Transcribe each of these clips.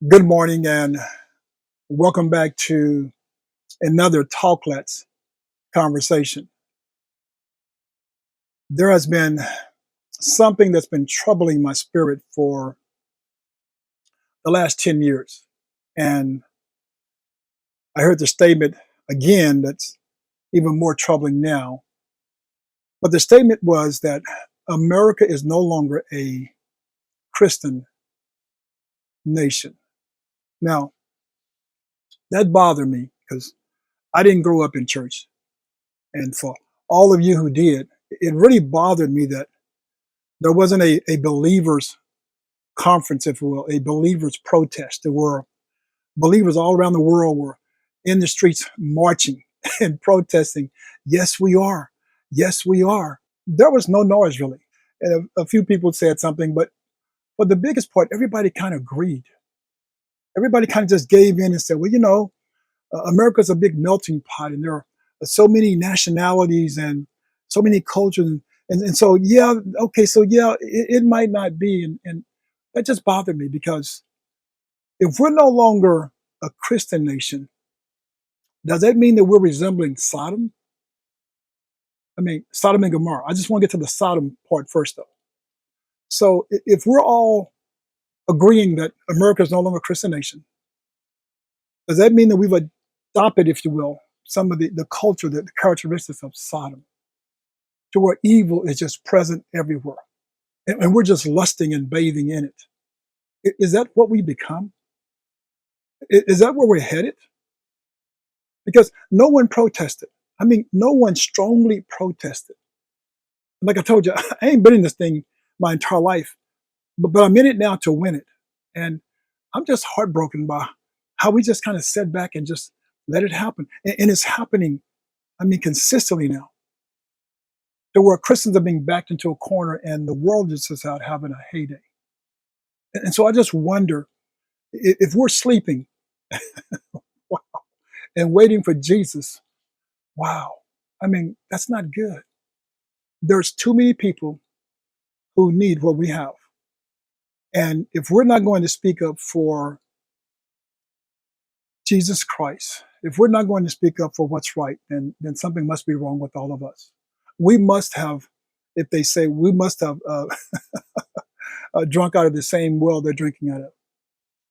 Good morning and welcome back to another Talklets conversation. There has been something that's been troubling my spirit for the last 10 years. And I heard the statement again that's even more troubling now. But the statement was that America is no longer a Christian nation. Now, that bothered me because I didn't grow up in church. And for all of you who did, it really bothered me that there wasn't a believers conference, if you will, a believers protest. There were believers all around the world were in the streets marching and protesting. Yes, we are. Yes, we are. There was no noise really. And a few people said something, but for the biggest part, everybody kind of agreed. Everybody kind of just gave in and said, well, America's a big melting pot and there are so many nationalities and so many cultures. And so, yeah, okay, so yeah, it might not be. And that just bothered me because if we're no longer a Christian nation, does that mean that we're resembling Sodom? I mean, Sodom and Gomorrah. I just want to get to the Sodom part first, though. So if we're all agreeing that America is no longer a Christian nation, does that mean that we've adopted, if you will, some of the culture, the characteristics of Sodom, to where evil is just present everywhere? And we're just lusting and bathing in it. Is that what we become? Is that where we're headed? Because no one protested. I mean, no one strongly protested. Like I told you, I ain't been in this thing my entire life, but I'm in it now to win it. And I'm just heartbroken by how we just kind of sit back and just let it happen. And it's happening, I mean, consistently now. To where Christians are being backed into a corner and the world is just out having a heyday. And so I just wonder if we're sleeping wow, and waiting for Jesus. Wow. I mean, that's not good. There's too many people who need what we have. And if we're not going to speak up for Jesus Christ, if we're not going to speak up for what's right, then something must be wrong with all of us. We must have, if they say, we must have drunk out of the same well they're drinking out of.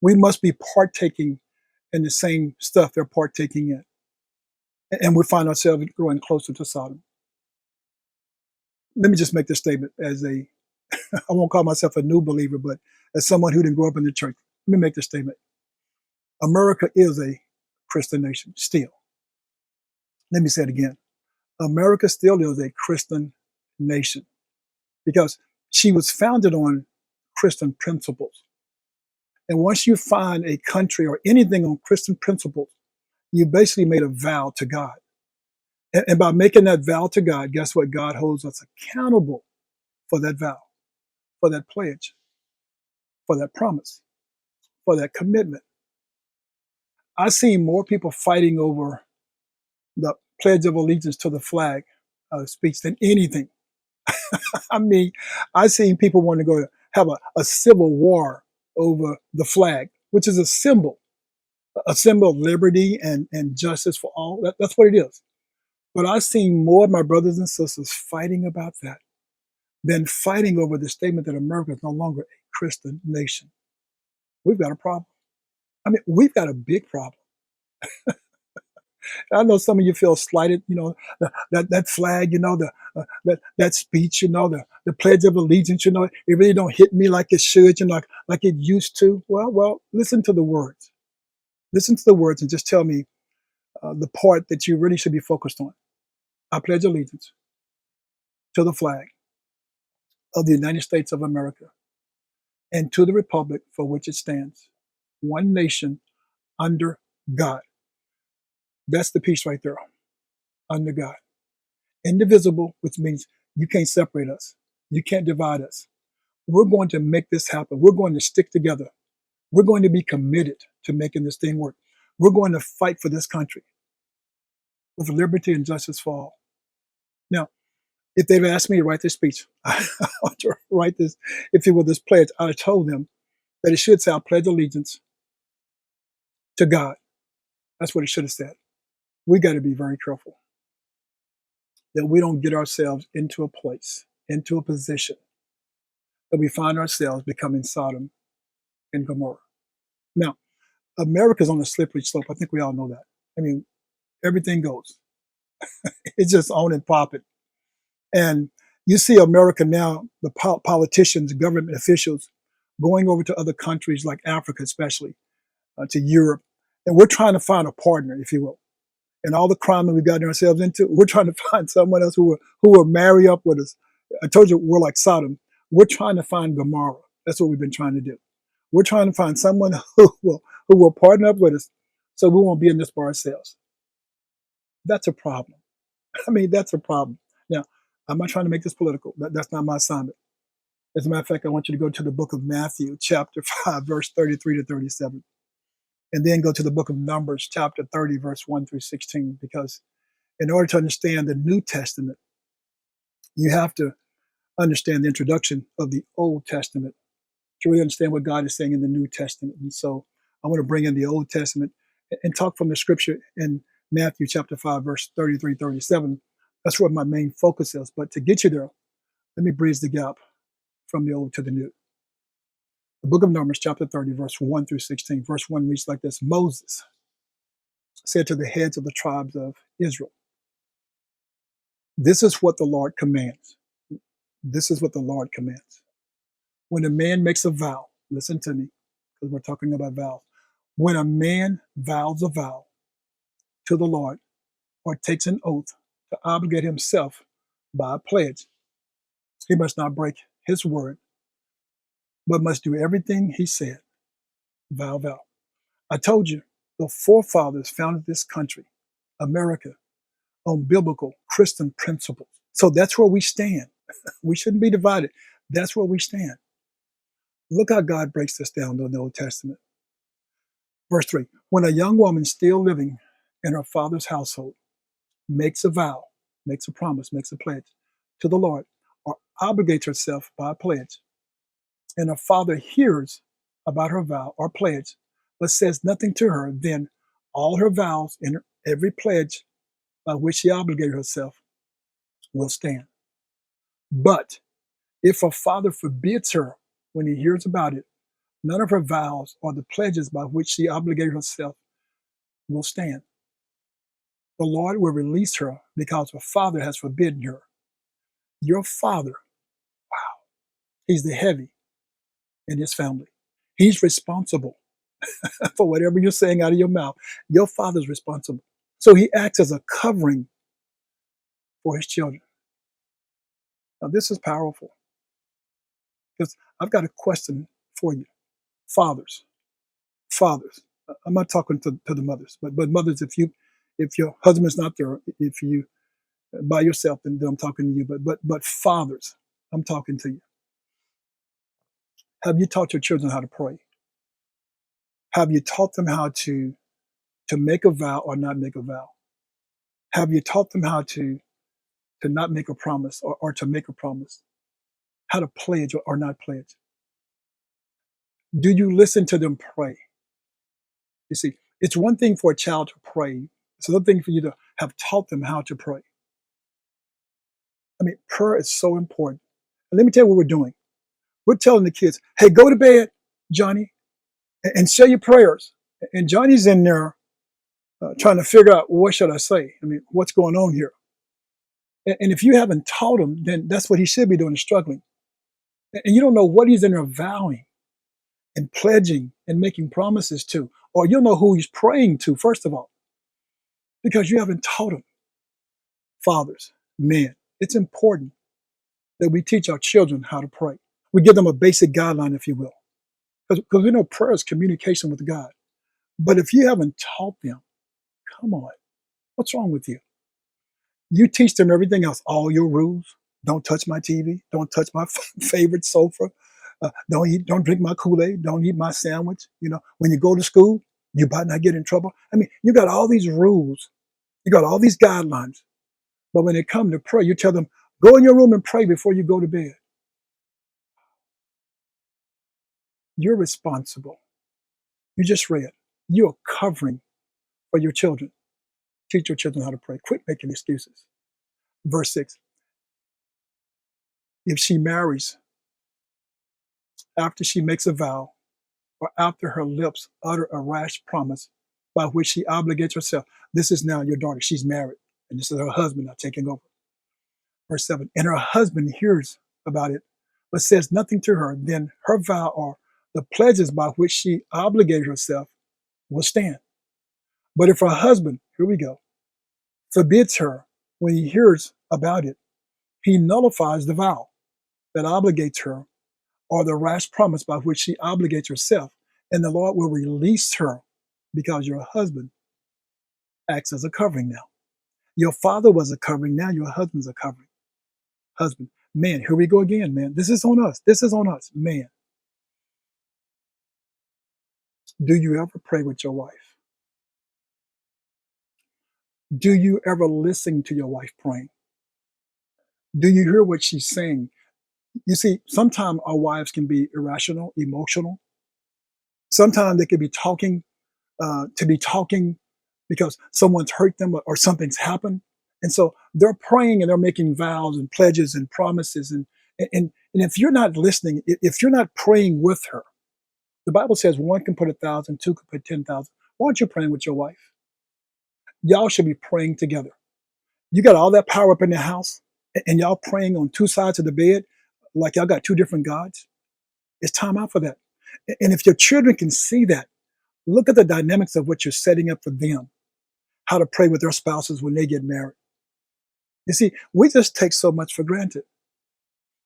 We must be partaking in the same stuff they're partaking in. And we find ourselves growing closer to Sodom. Let me just make this statement as I won't call myself a new believer, but as someone who didn't grow up in the church. Let me make this statement. America is a Christian nation, still. Let me say it again. America still is a Christian nation because she was founded on Christian principles. And once you find a country or anything on Christian principles, you basically made a vow to God. And by making that vow to God, guess what? God holds us accountable for that vow, for that pledge, for that promise, for that commitment. I see more people fighting over the Pledge of Allegiance to the flag speech than anything. I mean, I seen people want to go have a civil war over the flag, which is a symbol of liberty and justice for all. That's what it is. But I've seen more of my brothers and sisters fighting about that than fighting over the statement that America is no longer a Christian nation. We've got a problem. I mean, we've got a big problem. I know some of you feel slighted, that flag, that speech, the Pledge of Allegiance, it really don't hit me like it should, like it used to. Well, listen to the words. Listen to the words and just tell me the part that you really should be focused on. I pledge allegiance to the flag of the United States of America and to the republic for which it stands, one nation under God. That's the piece right there, under God. Indivisible, which means you can't separate us. You can't divide us. We're going to make this happen. We're going to stick together. We're going to be committed to making this thing work. We're going to fight for this country with liberty and justice for all. Now, if they've asked me to write this speech, to write this, if you will, this pledge, I told them that it should say, I pledge allegiance to God. That's what it should have said. We got to be very careful that we don't get ourselves into a place, into a position that we find ourselves becoming Sodom and Gomorrah. Now, America's on a slippery slope. I think we all know that. I mean, everything goes. It's just on and popping. And you see America now, the politicians, government officials, going over to other countries like Africa, especially to Europe, and we're trying to find a partner, if you will. And all the crime that we've gotten ourselves into, we're trying to find someone else who will marry up with us. I told you we're like Sodom. We're trying to find Gomorrah. That's what we've been trying to do. We're trying to find someone who will partner up with us, so we won't be in this by ourselves. That's a problem. I mean, that's a problem. Now, I'm not trying to make this political. That's not my assignment. As a matter of fact, I want you to go to the book of Matthew, chapter 5, verse 33 to 37. And then go to the book of Numbers, chapter 30, verse 1 through 16. Because in order to understand the New Testament, you have to understand the introduction of the Old Testament to really understand what God is saying in the New Testament. And so I want to bring in the Old Testament and talk from the scripture in Matthew chapter 5, verse 33, 37. That's where my main focus is. But to get you there, let me bridge the gap from the Old to the New. The book of Numbers, chapter 30, verse 1 through 16. Verse 1 reads like this: Moses said to the heads of the tribes of Israel, "This is what the Lord commands. This is what the Lord commands. When a man makes a vow," listen to me, because we're talking about vows. "When a man vows a vow to the Lord or takes an oath to obligate himself by a pledge, he must not break his word, but must do everything he said." Vow, vow. I told you, the forefathers founded this country, America, on biblical Christian principles. So that's where we stand. We shouldn't be divided. That's where we stand. Look how God breaks this down in the Old Testament. Verse 3, when a young woman still living in her father's household makes a vow, makes a promise, makes a pledge to the Lord, or obligates herself by a pledge, and her father hears about her vow or pledge, but says nothing to her, then all her vows and every pledge by which she obligated herself will stand. But if her father forbids her when he hears about it, none of her vows or the pledges by which she obligated herself will stand. The Lord will release her because her father has forbidden her. Your father, wow, he's the heavy in his family. He's responsible for whatever you're saying out of your mouth. Your father's responsible. So he acts as a covering for his children. Now, this is powerful because I've got a question for you. Fathers, I'm not talking to the mothers, but mothers, if your husband's not there, if you by yourself, then I'm talking to you. But fathers, I'm talking to you. Have you taught your children how to pray? Have you taught them how to make a vow or not make a vow? Have you taught them how to not make a promise or to make a promise? How to pledge or not pledge? Do you listen to them pray? You see, it's one thing for a child to pray. It's another thing for you to have taught them how to pray. I mean, prayer is so important. And let me tell you what we're doing. We're telling the kids, hey, go to bed, Johnny, and say your prayers. And Johnny's in there trying to figure out, well, what should I say? I mean, what's going on here? And if you haven't taught him, then that's what he should be doing, is struggling. And you don't know what he's in there vowing and pledging and making promises to, or you'll know who he's praying to, first of all, because you haven't taught him. Fathers, men, it's important that we teach our children how to pray. We give them a basic guideline, if you will, because we know prayer is communication with God. But if you haven't taught them, come on, what's wrong with you? You teach them everything else, all your rules. Don't touch my TV. Don't touch my favorite sofa. Don't drink my Kool-Aid. Don't eat my sandwich. You know, when you go to school, you better not get in trouble. I mean, you got all these rules. You got all these guidelines. But when it comes to prayer, you tell them, go in your room and pray before you go to bed. You're responsible. You just read. You're covering for your children. Teach your children how to pray. Quit making excuses. Verse 6, if she marries after she makes a vow or after her lips utter a rash promise by which she obligates herself, this is now your daughter. She's married, and this is her husband now taking over. Verse 7, and her husband hears about it, but says nothing to her, then her vow or the pledges by which she obligated herself will stand. But if her husband, here we go, forbids her when he hears about it, he nullifies the vow that obligates her or the rash promise by which she obligates herself, and the Lord will release her because your husband acts as a covering now. Your father was a covering, now your husband's a covering. Husband, man, here we go again, man. This is on us. This is on us, man. Do you ever pray with your wife? Do you ever listen to your wife praying? Do you hear what she's saying? You see, sometimes our wives can be irrational, emotional. Sometimes they could be talking to be talking because someone's hurt them or something's happened. And so they're praying and they're making vows and pledges and promises. And if you're not listening, if you're not praying with her, the Bible says one can put 1,000, two can put 10,000. Why aren't you praying with your wife? Y'all should be praying together. You got all that power up in the house and y'all praying on two sides of the bed like y'all got two different gods. It's time out for that. And if your children can see that, look at the dynamics of what you're setting up for them, how to pray with their spouses when they get married. You see, we just take so much for granted.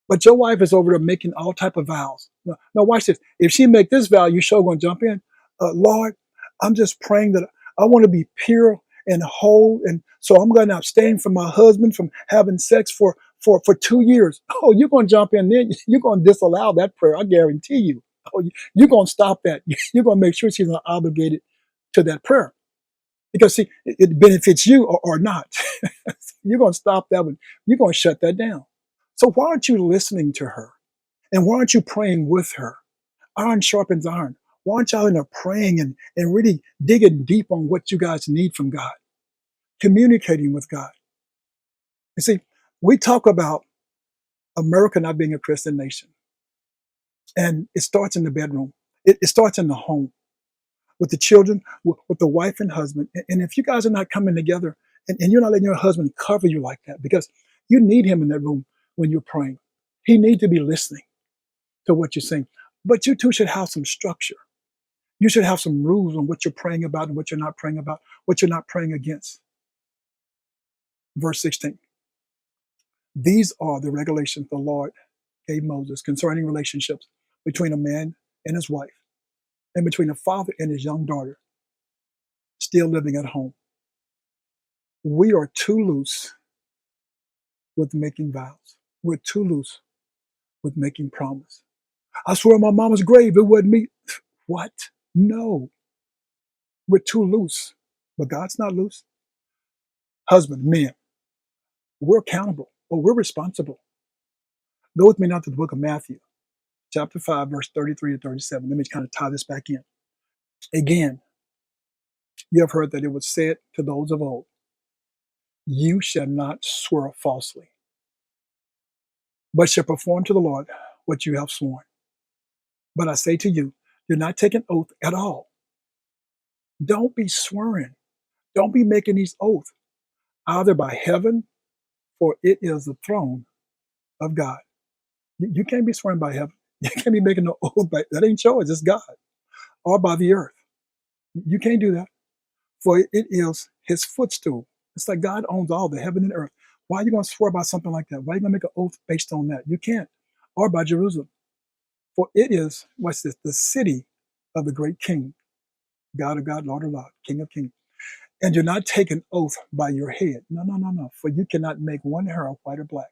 But your wife is over there making all type of vows. Now watch this. If she make this vow, you sure gonna jump in. Lord, I'm just praying that I want to be pure and whole, and so I'm going to abstain from my husband from having sex for 2 years. Oh, you're gonna jump in there. You're gonna disallow that prayer. I guarantee you. Oh, you're gonna stop that. You're gonna make sure she's not obligated to that prayer because see, it benefits you or not. You're gonna stop that one. You're gonna shut that down. So why aren't you listening to her? And why aren't you praying with her? Iron sharpens iron. Why aren't y'all in there praying and really digging deep on what you guys need from God? Communicating with God. You see, we talk about America not being a Christian nation. And it starts in the bedroom. It starts in the home with the children, with the wife and husband. And if you guys are not coming together and you're not letting your husband cover you like that, because you need him in that room when you're praying. He needs to be listening to what you're saying. But you two should have some structure. You should have some rules on what you're praying about and what you're not praying about, what you're not praying against. Verse 16. These are the regulations the Lord gave Moses concerning relationships between a man and his wife, and between a father and his young daughter still living at home. We are too loose with making vows. We're too loose with making promise. I swear on my mama's grave, it wasn't me. What? No. We're too loose. But God's not loose. Husband, men, we're accountable or we're responsible. Go with me now to the book of Matthew, chapter 5, verse 33 to 37. Let me kind of tie this back in. Again, you have heard that it was said to those of old, you shall not swear falsely, but shall perform to the Lord what you have sworn. But I say to you, do not take an oath at all. Don't be swearing. Don't be making these oaths, either by heaven, for it is the throne of God. You can't be swearing by heaven. You can't be making no oath. That ain't yours. It's God. Or by the earth. You can't do that. For it is his footstool. It's like God owns all the heaven and earth. Why are you going to swear by something like that? Why are you going to make an oath based on that? You can't. Or by Jerusalem. For it is, what's this? The city of the great king. God of God, Lord of Lord, King of kings. And do not take an oath by your head. No, no, no, no. For you cannot make one hair white or black.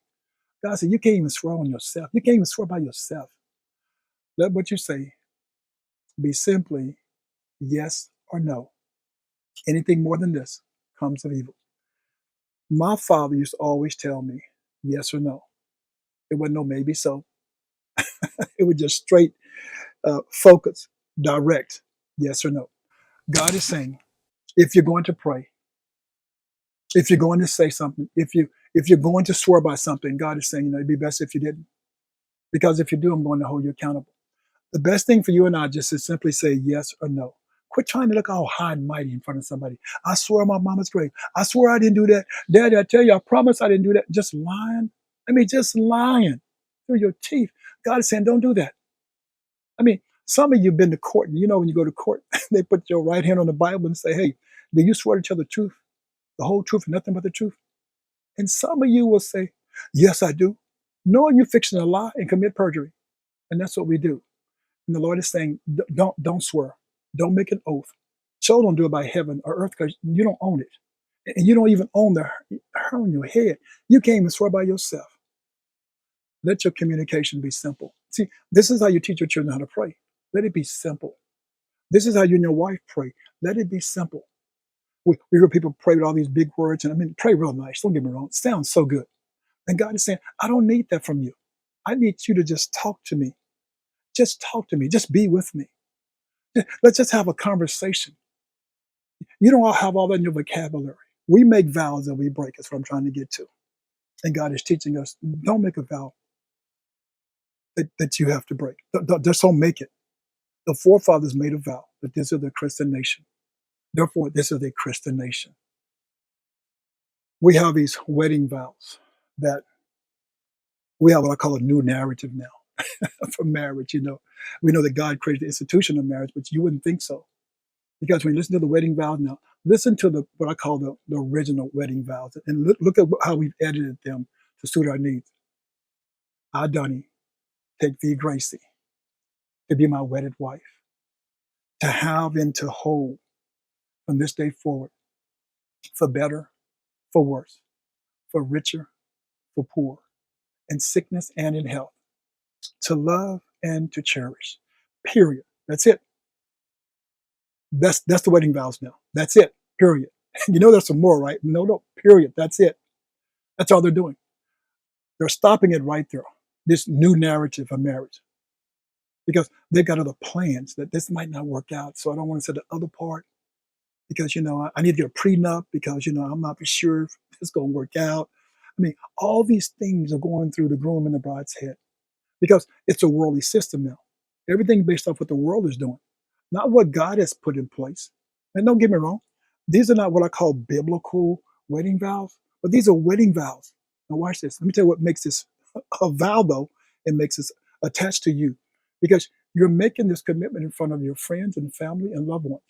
God said, you can't even swear on yourself. You can't even swear by yourself. Let what you say be simply yes or no. Anything more than this comes of evil. My father used to always tell me yes or no. It wasn't no maybe so. It was just straight focus, direct, yes or no. God is saying, if you're going to pray, if you're going to say something, if you're going to swear by something, God is saying, it'd be best if you didn't. Because if you do, I'm going to hold you accountable. The best thing for you and I just is simply say yes or no. Quit trying to look all high and mighty in front of somebody. I swear on my mama's grave. I swear I didn't do that. Daddy, I tell you, I promise I didn't do that. Just lying. Just lying through your teeth. God is saying, don't do that. Some of you have been to court, and when you go to court, they put your right hand on the Bible and say, hey, do you swear to tell the truth, the whole truth, and nothing but the truth? And some of you will say, yes, I do, knowing you're fixing a lie and commit perjury. And that's what we do. And the Lord is saying, don't swear. Don't make an oath. So don't do it by heaven or earth because you don't own it. And you don't even own the hair on your head. You can't even swear by yourself. Let your communication be simple. See, this is how you teach your children how to pray. Let it be simple. This is how you and your wife pray. Let it be simple. We hear people pray with all these big words, and pray real nice. Don't get me wrong. It sounds so good. And God is saying, I don't need that from you. I need you to just talk to me. Just talk to me. Just be with me. Let's just have a conversation. You don't all have all that in your vocabulary. We make vows that we break. That's what I'm trying to get to. And God is teaching us, don't make a vow that you have to break. Just don't make it. The forefathers made a vow that this is the Christian nation. Therefore, this is a Christian nation. We have these wedding vows that we have what I call a new narrative now for marriage. We know that God created the institution of marriage, but you wouldn't think so. Because when you listen to the wedding vows now, listen to what I call the original wedding vows and look at how we've edited them to suit our needs. I, Donnie, take thee, Gracie, to be my wedded wife, to have and to hold from this day forward, for better, for worse, for richer, for poor, in sickness and in health, to love and to cherish. Period. That's it. That's the wedding vows now. That's it. Period. There's some more, right? No. Period. That's it. That's all they're doing. They're stopping it right there. This new narrative of marriage, because they've got other plans that this might not work out. So I don't want to say the other part because I need to get a prenup because I'm not sure if it's going to work out. All these things are going through the groom and the bride's head because it's a worldly system now. Everything based off what the world is doing, not what God has put in place. And don't get me wrong, these are not what I call biblical wedding vows, but these are wedding vows. Now watch this. Let me tell you what makes this a vow, though. It makes this attached to you because you're making this commitment in front of your friends and family and loved ones.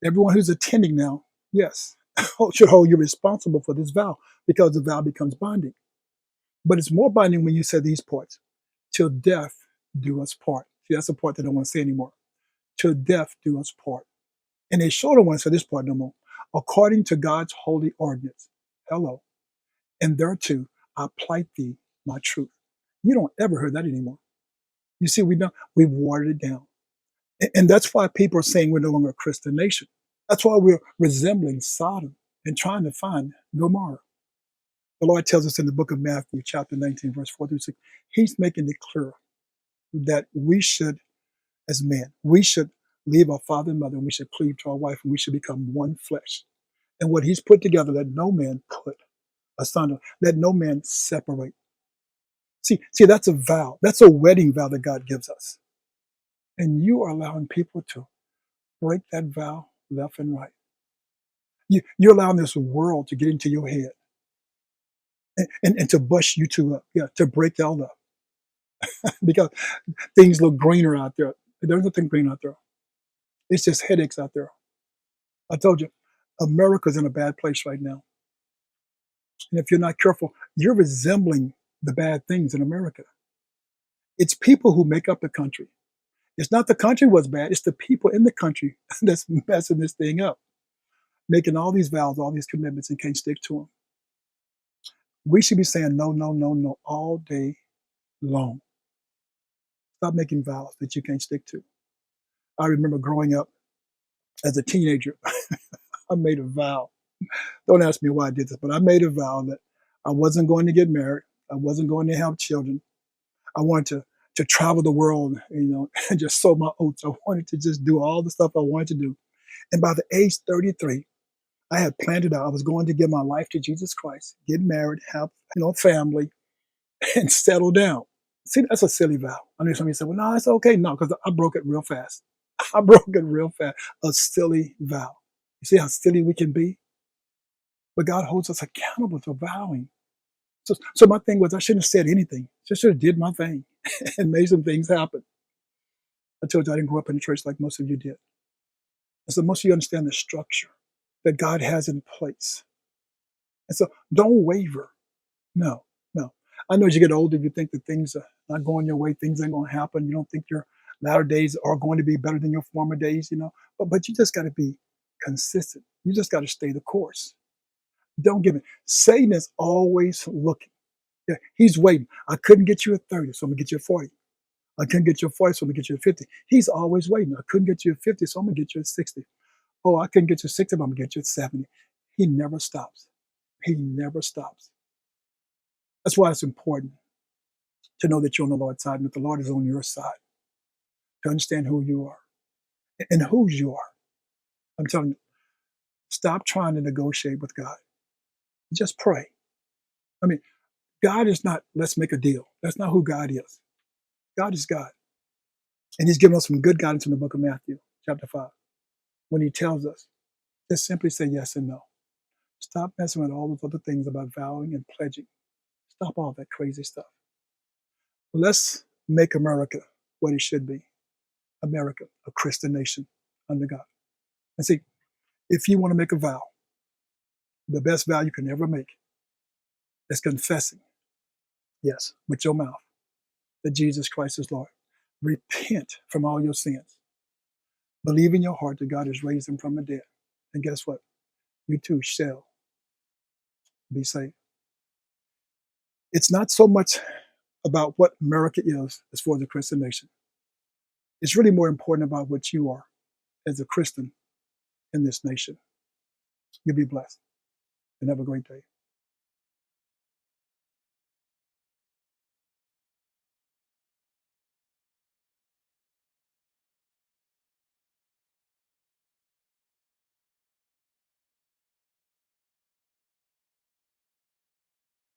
Everyone who's attending now, yes, should hold you responsible for this vow because the vow becomes binding. But it's more binding when you say these parts. Till death do us part. See, that's the part that I don't want to say anymore. Till death do us part. And they sure don't want to say this part no more. According to God's holy ordinance. Hello. And thereto I plight thee my truth. You don't ever hear that anymore. You see, we've watered it down. And that's why people are saying we're no longer a Christian nation. That's why we're resembling Sodom and trying to find Gomorrah. The Lord tells us in the book of Matthew, chapter 19, verse 4 through 6, He's making it clear that we should, as men, we should leave our father and mother and we should cleave to our wife and we should become one flesh. And what He's put together, let no man put asunder, let no man separate. See, that's a vow. That's a wedding vow that God gives us. And you are allowing people to break that vow left and right. You're allowing this world to get into your head and to bust you two up, to break y'all up. Because things look greener out there. There's nothing green out there. It's just headaches out there. I told you, America's in a bad place right now. And if you're not careful, you're resembling the bad things in America. It's people who make up the country. It's not the country was bad. It's the people in the country that's messing this thing up, making all these vows, all these commitments, and can't stick to them. We should be saying no, no, no, no all day long. Stop making vows that you can't stick to. I remember growing up as a teenager, I made a vow. Don't ask me why I did this, but I made a vow that I wasn't going to get married. I wasn't going to have children. I wanted to travel the world, and just sow my oats. I wanted to just do all the stuff I wanted to do. And by the age 33, I had planned it out. I was going to give my life to Jesus Christ, get married, have a family, and settle down. See, that's a silly vow. I know somebody said, well, no, it's okay. No, because I broke it real fast. I broke it real fast. A silly vow. You see how silly we can be? But God holds us accountable for vowing. So my thing was I shouldn't have said anything. Just should have did my thing and made some things happen. I told you I didn't grow up in the church like most of you did. And so most of you understand the structure that God has in place. And so don't waver. No, no. I know as you get older, you think that things are not going your way, things ain't going to happen. You don't think your latter days are going to be better than your former days, But you just got to be consistent. You just got to stay the course. Don't give it. Satan is always looking. Yeah, he's waiting. I couldn't get you at 30, so I'm going to get you at 40. I couldn't get you at 40, so I'm going to get you at 50. He's always waiting. I couldn't get you at 50, so I'm going to get you at 60. Oh, I couldn't get you at 60, but I'm going to get you at 70. He never stops. He never stops. That's why it's important to know that you're on the Lord's side and that the Lord is on your side, to understand who you are and whose you are. I'm telling you, stop trying to negotiate with God. Just pray. I mean, God is not, let's make a deal. That's not who God is. God is God. And he's given us some good guidance in the book of Matthew, chapter 5, when he tells us, just simply say yes and no. Stop messing with all those other things about vowing and pledging. Stop all that crazy stuff. Let's make America what it should be. America, a Christian nation under God. And see, if you want to make a vow, the best vow you can ever make is confessing, yes, with your mouth, that Jesus Christ is Lord. Repent from all your sins. Believe in your heart that God has raised him from the dead. And guess what? You too shall be saved. It's not so much about what America is as far as a Christian nation. It's really more important about what you are as a Christian in this nation. You be blessed and have a great day.